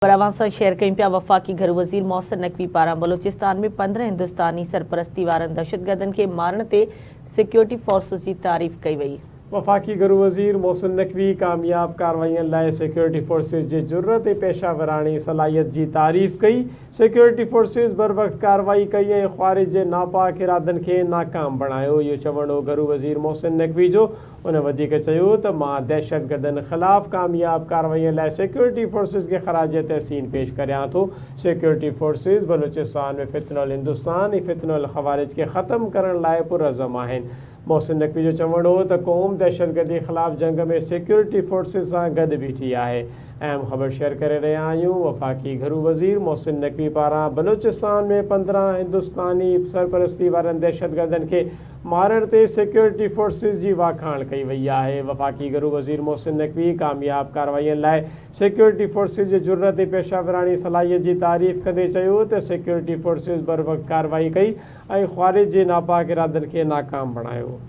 बरावासा share कई पिया वफ़ाक़ी घर वज़ीर मोहसिन नक़वी पारां बलोचिस्तान में 15 हिंदुस्तानी सरपरस्ती वारनि दहशतगर्दनि खे मारण ते सिक्योरिटी फोर्सिस जी तारीफ़ कई वई। वफ़ाक़ी घर वज़ीर मोहसिन नक़वी कामयाब कार्रवाइयुनि लाइ सिक्योरिटी फोर्सिस जी जुर्रत ऐं पेशावरानी सलाहियत जी तारीफ़ कई। सिक्योरिटी फोर्सिस बर वक़्त कार्रवाई कई ऐं ख़्वारिज जे नापाक इरादनि खे नाकाम बणायो। इहो चवणो घर वज़ीर मोहसिन नक़वी जो। उन वधीक चयो त मां दहशतगर्दनि ख़िलाफ़ कामयाब कार्रवाइयुनि लाइ सिक्योरिटी फोर्सिस खे ख़राज तहसीन पेश करियां थो। सिक्योरिटी फोर्सिस बलूचिस्तान में फितनुल हिंदुस्तान ऐं फितनुल ख़वारिज खे ख़त्म करण लाइ पुरज़म आहिनि। मोहसिन नक़वी जो चवणो त क़ौम दहशतगर्दी ख़िलाफ़ जंग में सिक्योरिटी फोर्सिस सां गॾु बीठी आहे। अहम ख़बर शेयर करे रहिया आहियूं। वफ़ाक़ी घर वज़ीर मोहसिन नक़वी पारां बलूचिस्तान में 15 हिंदुस्तानी सरपरस्ती वारनि दहशतगर्दनि खे मारण ते सिक्योरिटी फोर्सिस जी वाखाण कई वई आहे। वफ़ाक़ी घर वज़ीर मोहसिन नक़वी कामयाब कार्रवाइयुनि लाइ सिक्योरिटी फोर्सिस जी जुर्रत ऐं पेशावरानी सलाहियत जी तारीफ़ कंदे चयो त सिक्योरिटी फोर्सिस बर वक़्त कार्रवाई कई ऐं ख़्वारिज जे नापाक इरादनि खे नाकाम बणायो।